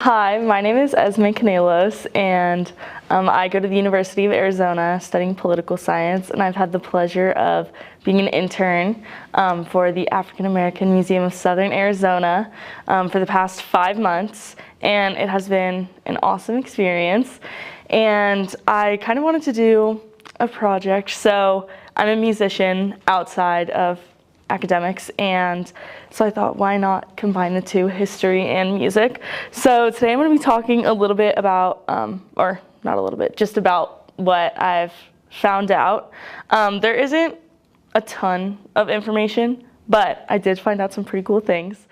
Hi, my name is Esme Canelos, and I go to the University of Arizona studying political science, and I've had the pleasure of being an intern for the African American Museum of Southern Arizona for the past 5 months, and it has been an awesome experience. And I kind of wanted to do a project, so I'm a musician outside of academics, and so I thought, why not combine the two, history and music? So today I'm going to be talking a little bit about, or not a little bit, just about what I've found out. There isn't a ton of information, but I did find out some pretty cool things.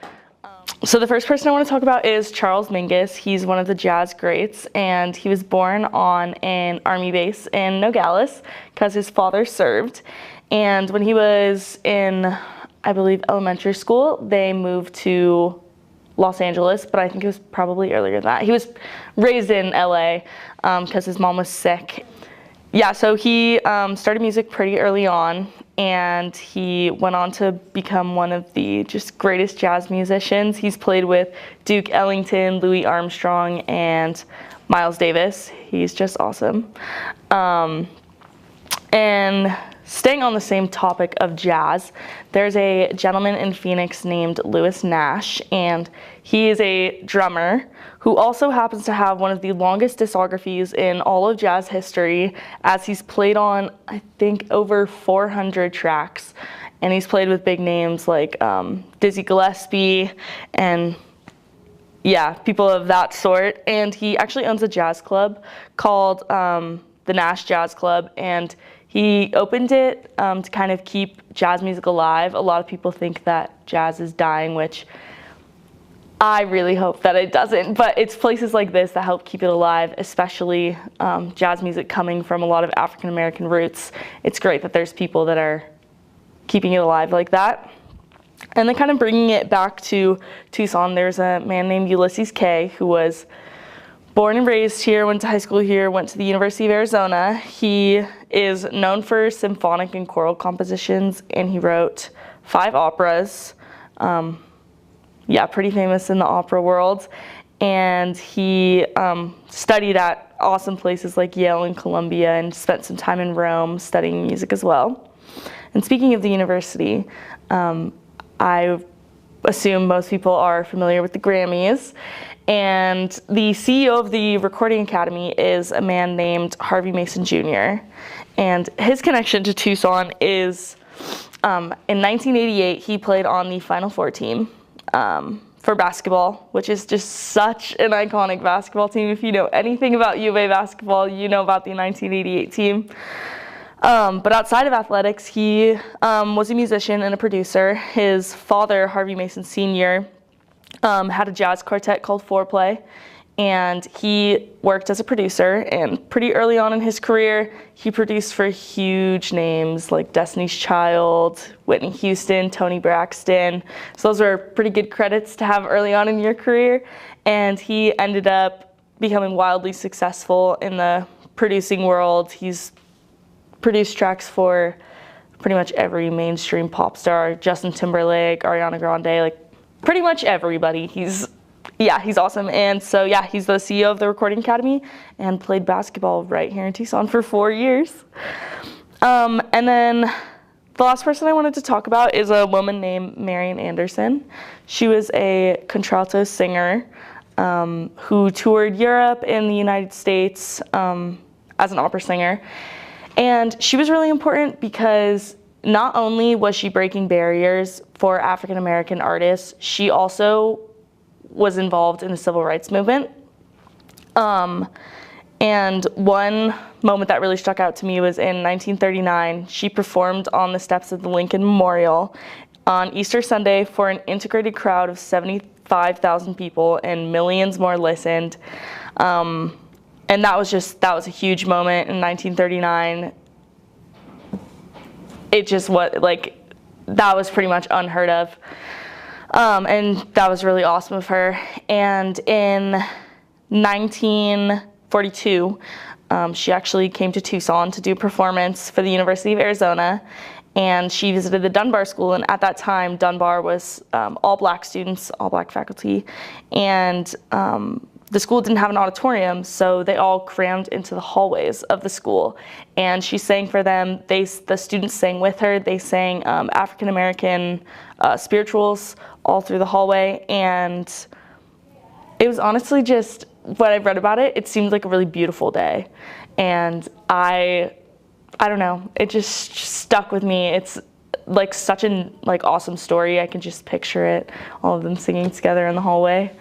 So the first person I want to talk about is Charles Mingus. He's one of the jazz greats, and he was born on an army base in Nogales because his father served. And when he was in, I believe, elementary school, they moved to Los Angeles, but I think it was probably earlier than that. He was raised in LA because his mom was sick. Yeah, so he started music pretty early on, and he went on to become one of the just greatest jazz musicians. He's played with Duke Ellington, Louis Armstrong, and Miles Davis. He's just awesome. And staying on the same topic of jazz, there's a gentleman in Phoenix named Louis Nash, and he is a drummer who also happens to have one of the longest discographies in all of jazz history, as he's played on, I think, over 400 tracks. And he's played with big names like Dizzy Gillespie and yeah, people of that sort. And he actually owns a jazz club called the Nash Jazz Club, and he opened it to kind of keep jazz music alive. A lot of people think that jazz is dying, which I really hope that it doesn't, but it's places like this that help keep it alive, especially jazz music coming from a lot of African American roots. It's great that there's people that are keeping it alive like that. And then kind of bringing it back to Tucson, there's a man named Ulysses Kay who was born and raised here, went to high school here, went to the University of Arizona. He is known for symphonic and choral compositions, and he wrote 5 operas. Yeah, pretty famous in the opera world. And he studied at awesome places like Yale and Columbia, and spent some time in Rome studying music as well. And speaking of the university, I assume most people are familiar with the Grammys. And the CEO of the Recording Academy is a man named Harvey Mason Jr. And his connection to Tucson is in 1988, he played on the Final Four team for basketball, which is just such an iconic basketball team. If you know anything about U of A basketball, you know about the 1988 team. But outside of athletics, he was a musician and a producer. His father, Harvey Mason Sr., had a jazz quartet called Foreplay, and he worked as a producer, and pretty early on in his career, he produced for huge names like Destiny's Child, Whitney Houston, Toni Braxton. So those were pretty good credits to have early on in your career, and he ended up becoming wildly successful in the producing world. He's produced tracks for pretty much every mainstream pop star, Justin Timberlake, Ariana Grande, like pretty much everybody. He's awesome. And so yeah, he's the CEO of the Recording Academy and played basketball right here in Tucson for 4 years. And then the last person I wanted to talk about is a woman named Marian Anderson. She was a contralto singer who toured Europe and the United States as an opera singer. And she was really important because not only was she breaking barriers for African American artists, she also was involved in the civil rights movement. And one moment that really stuck out to me was in 1939. She performed on the steps of the Lincoln Memorial on Easter Sunday for an integrated crowd of 75,000 people, and millions more listened. And that was a huge moment in 1939. It just was that was pretty much unheard of. And that was really awesome of her. And in 1942, she actually came to Tucson to do a performance for the University of Arizona. And she visited the Dunbar School, and at that time, Dunbar was all black students, all black faculty. And the school didn't have an auditorium, so they all crammed into the hallways of the school. And she sang for them. The students sang with her. They sang African American spirituals all through the hallway. And it was honestly just, when I read about it, it seemed like a really beautiful day. And I don't know, it just stuck with me. It's like such an awesome story. I can just picture it, all of them singing together in the hallway.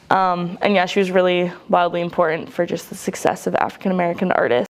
And yeah, she was really wildly important for just the success of African American artists.